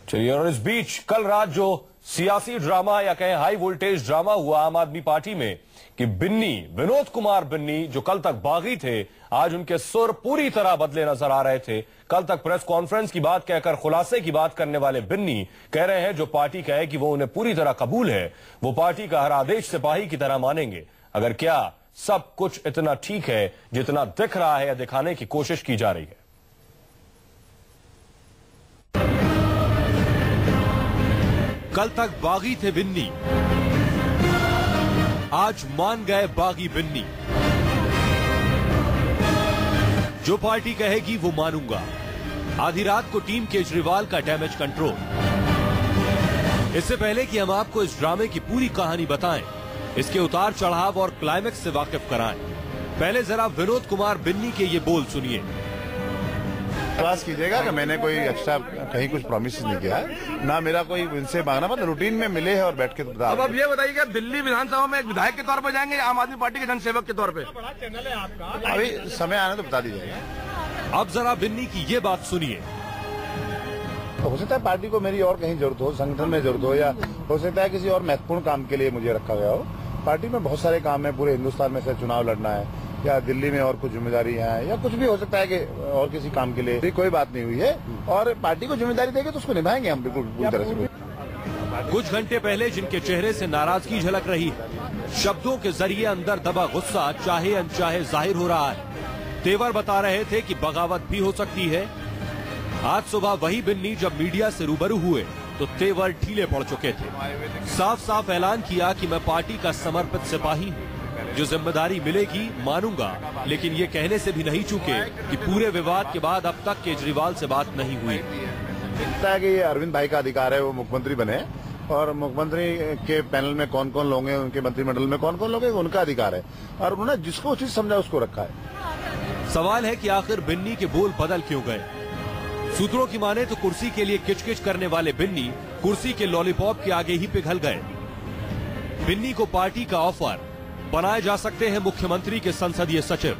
चलिए, और इस बीच कल रात जो सियासी ड्रामा या कहें हाई वोल्टेज ड्रामा हुआ आम आदमी पार्टी में कि बिन्नी, विनोद कुमार बिन्नी जो कल तक बागी थे, आज उनके सुर पूरी तरह बदले नजर आ रहे थे। कल तक प्रेस कॉन्फ्रेंस की बात कहकर खुलासे की बात करने वाले बिन्नी कह रहे हैं जो पार्टी कहे कि वो उन्हें पूरी तरह कबूल है, वो पार्टी का हर आदेश सिपाही की तरह मानेंगे। अगर क्या सब कुछ इतना ठीक है जितना दिख रहा है या दिखाने की कोशिश की जा रही है? कल तक बागी थे बिन्नी, आज मान गए बागी बिन्नी। जो पार्टी कहेगी वो मानूंगा। आधी रात को टीम केजरीवाल का डैमेज कंट्रोल। इससे पहले कि हम आपको इस ड्रामे की पूरी कहानी बताएं, इसके उतार चढ़ाव और क्लाइमेक्स से वाकिफ कराएं, पहले जरा विनोद कुमार बिन्नी के ये बोल सुनिए। विश्वास कीजिएगा कि मैंने कोई एक्स्ट्रा कहीं कुछ प्रॉमिस नहीं किया है, ना मेरा कोई इनसे मांगना, मतलब रूटीन में मिले हैं और बैठ के बता। अब आप ये बताइए, दिल्ली विधानसभा में एक विधायक के तौर पर जाएंगे या आम आदमी पार्टी के जनसेवक के तौर पे? अभी समय आने तो बता दीजिएगा। अब जरा बिन्नी की ये बात सुनिए। हो सकता है पार्टी को मेरी और कहीं जरूरत हो, संगठन में जरूरत हो, या हो सकता है किसी और महत्वपूर्ण काम के लिए मुझे रखा गया हो। पार्टी में बहुत सारे काम है, पूरे हिंदुस्तान में से चुनाव लड़ना है या दिल्ली में और कुछ जिम्मेदारी है या कुछ भी हो सकता है कि और किसी काम के लिए कोई बात नहीं हुई है, और पार्टी को जिम्मेदारी देंगे तो उसको निभाएंगे हम बिल्कुल पूरी तरह से। कुछ घंटे पहले जिनके चेहरे से नाराजगी झलक रही है, शब्दों के जरिए अंदर दबा गुस्सा चाहे अनचाहे जाहिर हो रहा है। तेवर बता रहे थे कि बगावत भी हो सकती है। आज सुबह वही बिन्नी जब मीडिया से रूबरू हुए तो तेवर ढीले पड़ चुके थे। साफ साफ ऐलान किया कि मैं पार्टी का समर्पित सिपाही हूँ, जो जिम्मेदारी मिलेगी मानूंगा, लेकिन ये कहने से भी नहीं चूके कि पूरे विवाद के बाद अब तक केजरीवाल से बात नहीं हुई। लगता है कि ये अरविंद भाई का अधिकार है, वो मुख्यमंत्री बने, और मुख्यमंत्री के पैनल में कौन कौन लोग हैं, उनके मंत्रिमंडल में कौन कौन लोग हैं, उनका अधिकार है, और उन्होंने जिसको उचित समझा उसको रखा है। सवाल है कि आखिर बिन्नी के बोल बदल क्यों गए? सूत्रों की माने तो कुर्सी के लिए किचकिच करने वाले बिन्नी कुर्सी के लॉलीपॉप के आगे ही पिघल गए। बिन्नी को पार्टी का ऑफर, बनाए जा सकते हैं मुख्यमंत्री के संसदीय सचिव।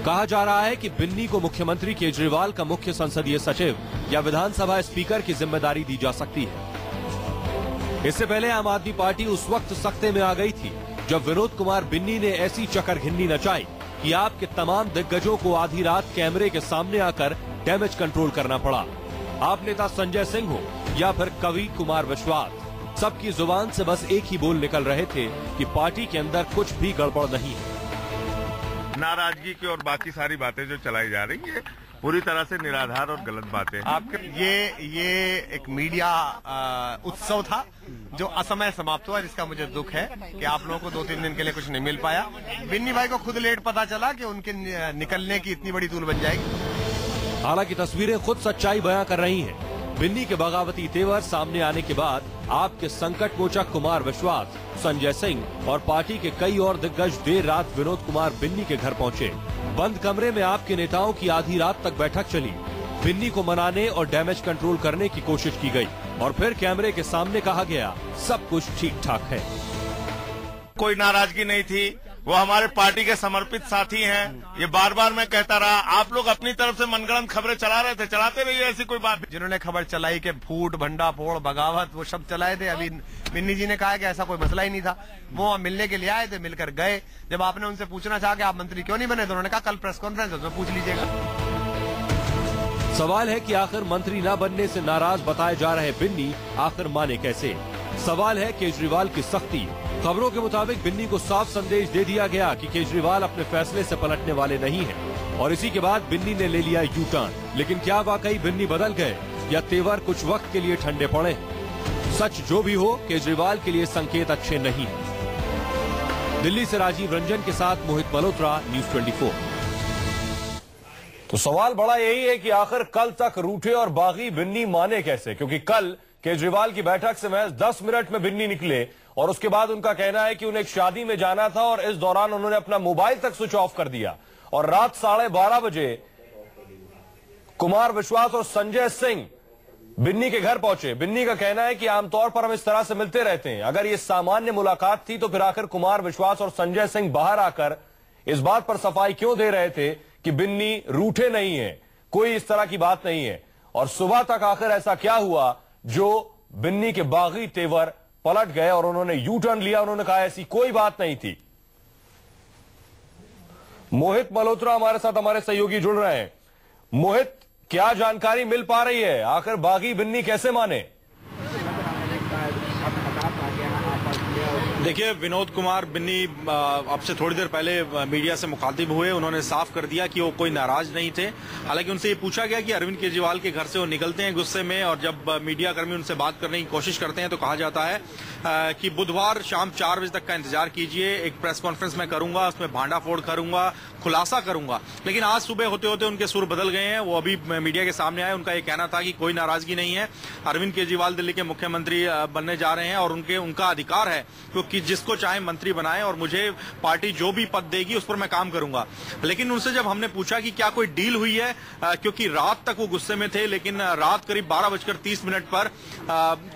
कहा जा रहा है कि बिन्नी को मुख्यमंत्री केजरीवाल का मुख्य संसदीय सचिव या विधानसभा स्पीकर की जिम्मेदारी दी जा सकती है। इससे पहले आम आदमी पार्टी उस वक्त सख्ते में आ गई थी जब विनोद कुमार बिन्नी ने ऐसी चकरघिन्नी नचाई कि आपके तमाम दिग्गजों को आधी रात कैमरे के सामने आकर डैमेज कंट्रोल करना पड़ा। आप नेता संजय सिंह हो या फिर कवि कुमार विश्वास, सबकी जुबान से बस एक ही बोल निकल रहे थे कि पार्टी के अंदर कुछ भी गड़बड़ नहीं है। नाराजगी की और बाकी सारी बातें जो चलाई जा रही है पूरी तरह से निराधार और गलत बातें। आपके ये एक मीडिया उत्सव था जो असमय समाप्त हुआ, जिसका मुझे दुख है कि आप लोगों को 2-3 दिन के लिए कुछ नहीं मिल पाया। बिन्नी भाई को खुद लेट पता चला कि उनके निकलने की इतनी बड़ी तूल बन जाएगी। हालांकि तस्वीरें खुद सच्चाई बयां कर रही हैं। बिन्नी के बगावती तेवर सामने आने के बाद आपके संकट मोचक कुमार विश्वास, संजय सिंह और पार्टी के कई और दिग्गज देर रात विनोद कुमार बिन्नी के घर पहुंचे। बंद कमरे में आपके नेताओं की आधी रात तक बैठक चली। बिन्नी को मनाने और डैमेज कंट्रोल करने की कोशिश की गई और फिर कैमरे के सामने कहा गया सब कुछ ठीक ठाक है। कोई नाराजगी नहीं थी, वो हमारे पार्टी के समर्पित साथी हैं। ये बार बार मैं कहता रहा, आप लोग अपनी तरफ से मनगढ़ंत खबरें चला रहे थे, चलाते रहिए, ऐसी कोई बात। जिन्होंने खबर चलाई कि फूट, भंडा फोड़, बगावत, वो सब चलाए थे। अभी बिन्नी जी ने कहा कि ऐसा कोई मसला ही नहीं था, वो मिलने के लिए आए थे, मिलकर गए। जब आपने उनसे पूछना चाहा कि आप मंत्री क्यों नहीं बने, तो उन्होंने कहा कल प्रेस कॉन्फ्रेंस उसमें पूछ लीजिएगा। सवाल है कि आखिर मंत्री न बनने से नाराज बताए जा रहे बिन्नी आखिर माने कैसे? सवाल है केजरीवाल की सख्ती। खबरों के मुताबिक बिन्नी को साफ संदेश दे दिया गया कि केजरीवाल अपने फैसले से पलटने वाले नहीं हैं और इसी के बाद बिन्नी ने ले लिया यू टर्न। लेकिन क्या वाकई बिन्नी बदल गए या तेवर कुछ वक्त के लिए ठंडे पड़े? सच जो भी हो, केजरीवाल के लिए संकेत अच्छे नहीं है। दिल्ली से राजीव रंजन के साथ मोहित मल्होत्रा, न्यूज़ 24। तो सवाल बड़ा यही है कि आखिर कल तक रूठे और बागी बिन्नी माने कैसे? क्योंकि कल केजरीवाल की बैठक से महज 10 मिनट में बिन्नी निकले और उसके बाद उनका कहना है कि उन्हें एक शादी में जाना था और इस दौरान उन्होंने अपना मोबाइल तक स्विच ऑफ कर दिया। और रात 12:30 बजे कुमार विश्वास और संजय सिंह बिन्नी के घर पहुंचे। बिन्नी का कहना है कि आमतौर पर हम इस तरह से मिलते रहते हैं। अगर ये सामान्य मुलाकात थी तो फिर आखिर कुमार विश्वास और संजय सिंह बाहर आकर इस बात पर सफाई क्यों दे रहे थे कि बिन्नी रूठे नहीं है, कोई इस तरह की बात नहीं है। और सुबह तक आखिर ऐसा क्या हुआ जो बिन्नी के बागी तेवर पलट गए और उन्होंने यू टर्न लिया। उन्होंने कहा ऐसी कोई बात नहीं थी। मोहित मल्होत्रा हमारे साथ हमारे सहयोगी जुड़ रहे हैं। मोहित, क्या जानकारी मिल पा रही है, आखिर बागी बिन्नी कैसे माने? देखिए, विनोद कुमार बिन्नी अब से थोड़ी देर पहले मीडिया से मुखातिब हुए। उन्होंने साफ कर दिया कि वो कोई नाराज नहीं थे। हालांकि उनसे ये पूछा गया कि अरविंद केजरीवाल के घर से वो निकलते हैं गुस्से में, और जब मीडिया कर्मी उनसे बात करने की कोशिश करते हैं तो कहा जाता है कि बुधवार शाम 4 बजे तक का इंतजार कीजिए, एक प्रेस कॉन्फ्रेंस में करूंगा, उसमें भांडाफोड़ करूंगा, खुलासा करूंगा। लेकिन आज सुबह होते होते उनके सुर बदल गए हैं। वो अभी मीडिया के सामने आए, उनका ये कहना था कि कोई नाराजगी नहीं है, अरविंद केजरीवाल दिल्ली के मुख्यमंत्री बनने जा रहे हैं और उनका अधिकार है क्योंकि जिसको चाहे मंत्री बनाए और मुझे पार्टी जो भी पद देगी उस पर मैं काम करूंगा। लेकिन उनसे जब हमने पूछा कि क्या कोई डील हुई है, क्योंकि रात तक वो गुस्से में थे, लेकिन रात करीब 12:30 पर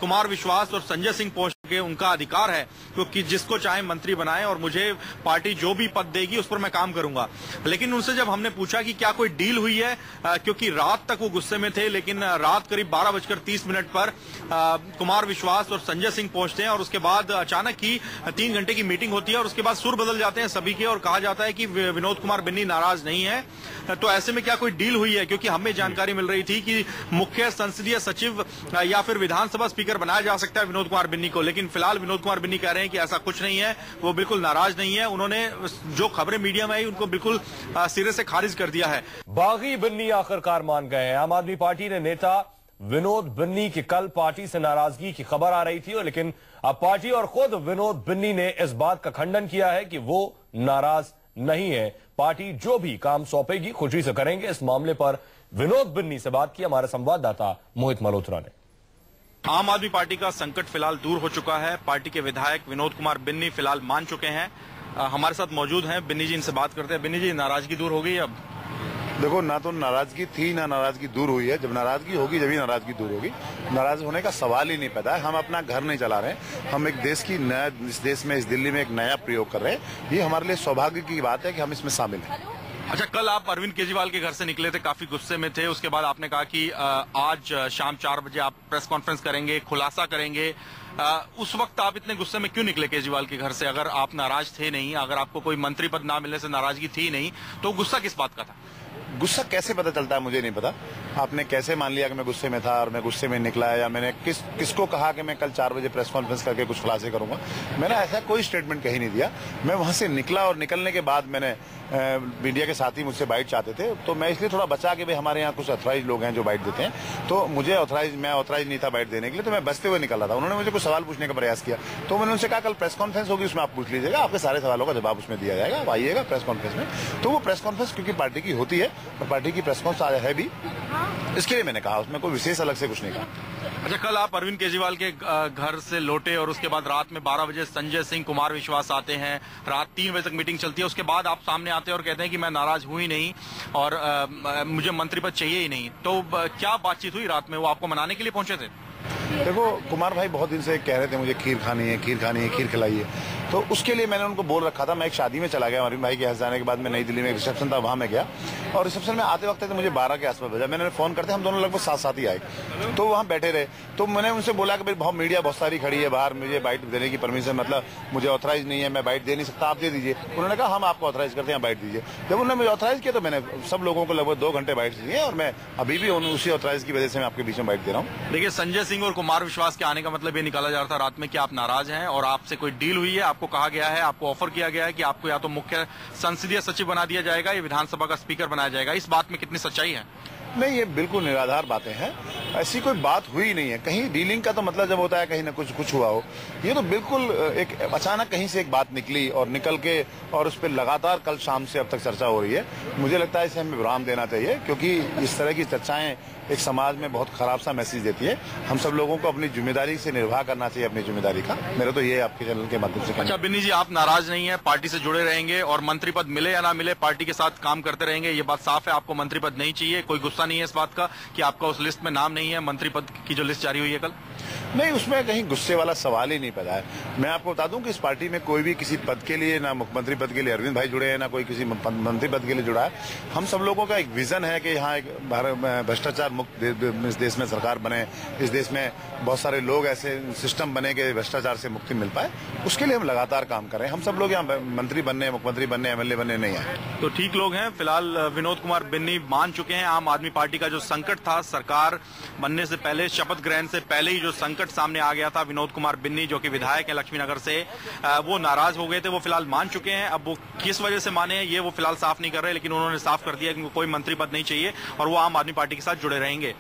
कुमार विश्वास और संजय सिंह पहुंच के उनका अधिकार है क्योंकि जिसको चाहे मंत्री बनाए और मुझे पार्टी जो भी पद देगी उस पर मैं काम करूंगा। लेकिन उनसे जब हमने पूछा कि क्या कोई डील हुई है, क्योंकि रात तक वो गुस्से में थे, लेकिन रात करीब 12:30 पर कुमार विश्वास और संजय सिंह पहुंचते हैं और उसके बाद अचानक ही 3 घंटे की मीटिंग होती है और उसके बाद सुर बदल जाते हैं सभी के और कहा जाता है कि विनोद कुमार बिन्नी नाराज नहीं है। तो ऐसे में क्या कोई डील हुई है, क्योंकि हमें जानकारी मिल रही थी कि मुख्य संसदीय सचिव या फिर विधानसभा स्पीकर बनाया जा सकता है विनोद कुमार बिन्नी को। लेकिन फिलहाल विनोद कुमार बिन्नी कह रहे हैं कि ऐसा कुछ नहीं है, वो बिल्कुल नाराज नहीं है। उन्होंने जो खबरें मीडिया में आई उनको बिल्कुल सिरे से खारिज कर दिया है। बागी बिन्नी आखिरकार मान गए हैं। आम आदमी पार्टी ने नेता विनोद बिन्नी की कल पार्टी से नाराजगी की खबर आ रही थी, लेकिन अब पार्टी और खुद विनोद बिन्नी ने इस बात का खंडन किया है कि वो नाराज नहीं है। पार्टी जो भी काम सौंपेगी खुशी से करेंगे। इस मामले पर विनोद बिन्नी से बात की हमारे संवाददाता मोहित मल्होत्रा ने। आम आदमी पार्टी का संकट फिलहाल दूर हो चुका है। पार्टी के विधायक विनोद कुमार बिन्नी फिलहाल मान चुके हैं। हमारे साथ मौजूद हैं बिन्नी जी, इनसे बात करते हैं। बिन्नी जी, नाराजगी दूर हो गई अब? देखो, ना तो नाराजगी थी ना नाराजगी दूर हुई है। जब नाराजगी होगी जब ही नाराजगी दूर होगी। नाराज होने का सवाल ही नहीं पैदा है। हम अपना घर नहीं चला रहे हैं, हम एक देश की नया, इस देश में, इस दिल्ली में एक नया प्रयोग कर रहे हैं। ये हमारे लिए सौभाग्य की बात है कि हम इसमें शामिल हैं। अच्छा, कल आप अरविंद केजरीवाल के घर से निकले थे, काफी गुस्से में थे। उसके बाद आपने कहा कि आज शाम 4 बजे आप प्रेस कॉन्फ्रेंस करेंगे, खुलासा करेंगे। उस वक्त आप इतने गुस्से में क्यों निकले केजरीवाल के घर से? अगर आप नाराज थे नहीं, अगर आपको कोई मंत्री पद ना मिलने से नाराजगी थी नहीं, तो गुस्सा किस बात का था? गुस्सा कैसे पता चलता है मुझे नहीं पता। आपने कैसे मान लिया कि मैं गुस्से में था और मैं गुस्से में निकला, या मैंने किसको कहा कि मैं कल 4 बजे प्रेस कॉन्फ्रेंस करके कुछ खुलासे करूंगा? मैंने ऐसा कोई स्टेटमेंट कहीं नहीं दिया। मैं वहां से निकला और निकलने के बाद मैंने मीडिया के साथी मुझसे बाइट चाहते थे, तो मैं इसलिए थोड़ा बचा कि भाई हमारे यहाँ कुछ ऑथराइज लोग हैं जो बाइट देते हैं, तो मुझे मैं ऑथराइज नहीं था बाइट देने के लिए, तो मैं बचते हुए निकल रहा था। उन्होंने मुझे कुछ सवाल पूछने का प्रयास किया, तो मैंने उनसे कहा कल प्रेस कॉन्फ्रेंस होगी, उसमें आप पूछ लीजिएगा, आपके सारे सवालों का जवाब उसमें दिया जाएगा, आप आइएगा प्रेस कॉन्फ्रेंस में। तो वो प्रेस कॉन्फ्रेंस क्योंकि पार्टी की होती है और पार्टी की प्रेस कॉन्फ्रेंस है भी, इसके लिए मैंने कहा, उसमें कोई विशेष अलग से कुछ नहीं कहा। अच्छा, कल आप अरविंद केजरीवाल के घर से लौटे और उसके बाद रात में 12 बजे संजय सिंह, कुमार विश्वास आते हैं, रात 3 बजे तक मीटिंग चलती है। उसके बाद आप सामने आते हैं और कहते हैं कि मैं नाराज हुई नहीं और मुझे मंत्री पद चाहिए ही नहीं। तो क्या बातचीत हुई रात में? वो आपको मनाने के लिए पहुंचे थे? देखो, कुमार भाई बहुत दिन से कह रहे थे मुझे खीर खानी है, खीर खानी है, खीर खिलाइए, तो उसके लिए मैंने उनको बोल रखा था। मैं एक शादी में चला गया अरविंद भाई के यहाँ जाने के बाद, मैं नई दिल्ली में एक रिसेप्शन था, वहां मैं गया और रिसेप्शन में आते वक्त तो मुझे 12 के आसपास बजा। मैंने फोन करते, हम दोनों लगभग साथ ही आए, तो वहां बैठे रहे। तो मैंने उनसे बोला कि भाई मीडिया बहुत सारी खड़ी है बाहर, मुझे बाइट देने की परमिशन, मतलब मुझे ऑथराइज नहीं है, मैं बाइट दे नहीं सकता, आप दे दीजिए। उन्होंने कहा हम आपको ऑथराइज करते हैं, बाइट दीजिए। जब उन्होंने मुझे ऑथराइज किया तो मैंने सब लोगों को लगभग 2 घंटे बाइट दिए और मैं अभी भी उसी ऑथराइज की वजह से मैं आपके बीच में बाइट दे रहा हूँ। देखिए, संजय सिंह और कुमार विश्वास के आने का मतलब ये निकाला जा रहा था रात में कि आप नाराज हैं और आपसे कोई डील हुई है, आपको कहा गया है, आपको ऑफर किया गया है कि आपको या तो मुख्य संसदीय सचिव बना दिया जाएगा या विधानसभा का स्पीकर बनाया जाएगा। इस बात में कितनी सच्चाई है? नहीं, ये बिल्कुल निराधार बातें हैं, ऐसी कोई बात हुई नहीं है। कहीं डीलिंग का तो मतलब जब होता है कहीं ना कुछ हुआ हो। ये तो बिल्कुल एक अचानक कहीं से एक बात निकली और निकल के और उस पर लगातार कल शाम से अब तक चर्चा हो रही है। मुझे लगता है इसे हमें विराम देना चाहिए, क्योंकि इस तरह की चर्चाएं एक समाज में बहुत खराब सा मैसेज देती है। हम सब लोगों को अपनी जिम्मेदारी से निर्वाह करना चाहिए, अपनी जिम्मेदारी का। मेरा तो ये आपके चैनल के माध्यम से। अच्छा बिन्नी जी, आप नाराज नहीं है, पार्टी से जुड़े रहेंगे और मंत्री पद मिले या ना मिले पार्टी के साथ काम करते रहेंगे, ये बात साफ है। आपको मंत्री पद नहीं चाहिए, कोई गुस्सा नहीं है इस बात का कि आपका उस लिस्ट में नाम नहीं है, मंत्री पद की जो लिस्ट जारी हुई है कल? नहीं, उसमें कहीं गुस्से वाला सवाल ही नहीं पैदा है। मैं आपको बता दूं कि इस पार्टी में कोई भी किसी पद के लिए, ना मुख्यमंत्री पद के लिए अरविंद भाई जुड़े हैं, ना कोई किसी मंत्री पद के लिए जुड़ा है। हम सब लोगों का एक विजन है कि यहाँ एक भ्रष्टाचार मुक्त इस देश में सरकार बने, इस देश में बहुत सारे लोग ऐसे सिस्टम बने कि भ्रष्टाचार से मुक्ति मिल पाए। उसके लिए हम लगातार काम कर रहे हैं। हम सब लोग यहाँ मंत्री बनने, मुख्यमंत्री बनने, एमएलए बनने नहीं आए। तो ठीक लोग हैं। फिलहाल विनोद कुमार बिन्नी मान चुके हैं आम आदमी पार्टी का जो संकट था, सरकार बनने से पहले, शपथ ग्रहण से पहले ही जो संकट सामने आ गया था, विनोद कुमार बिन्नी जो कि विधायक है लक्ष्मीनगर से, वो नाराज हो गए थे। वो फिलहाल मान चुके हैं। अब वो किस वजह से माने ये वो फिलहाल साफ नहीं कर रहे, लेकिन उन्होंने साफ कर दिया कि उनको कोई मंत्री पद नहीं चाहिए और वो आम आदमी पार्टी के साथ जुड़े रहेंगे।